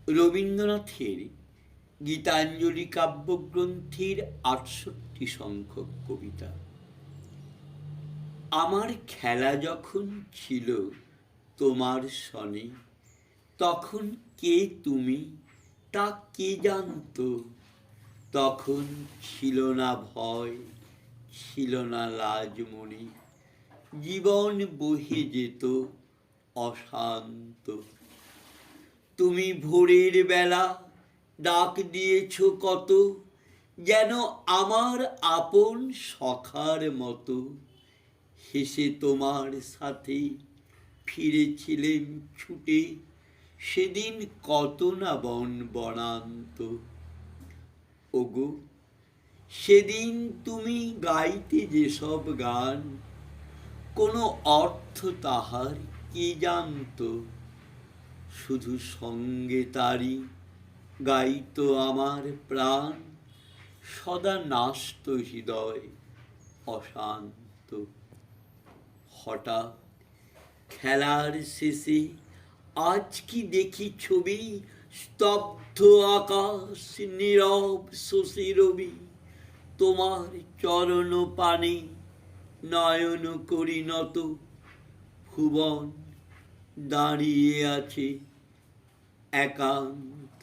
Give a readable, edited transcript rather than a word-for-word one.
রবীন্দ্রনাথের গীতাঞ্জলি কাব্যগ্রন্থের ৬৮ সংখ্যক কবিতা। আমার খেলা যখন ছিল তোমার সনে, তখন কে তুমি তা কে জানত? তখন ছিল না ভয়, ছিল না লাজ মনে, জীবন বহে যেত অশান্ত। তুমি ভোরের বেলা ডাক দিয়েছ কত, যেন আমার আপন সখার মতো। হেসে তোমার সাথে ফিরেছিলেম ছুটে, সেদিন কত না বন বনান্ত। ওগো, সেদিন তুমি গাইতে যেসব গান, কোনো অর্থ তাহার কে জানত? শুধু সঙ্গে তারি গাইত আমার প্রাণ, সদা নাস্ত হৃদয় অশান্ত। হঠাৎ খেলার শেষে আজ কি দেখি ছবি, স্তব্ধ আকাশ, নীরব শশী রবি। তোমার চরণ পানে নয়ন করি নত, ভুবন দাঁড়িয়ে আছে একান্ত।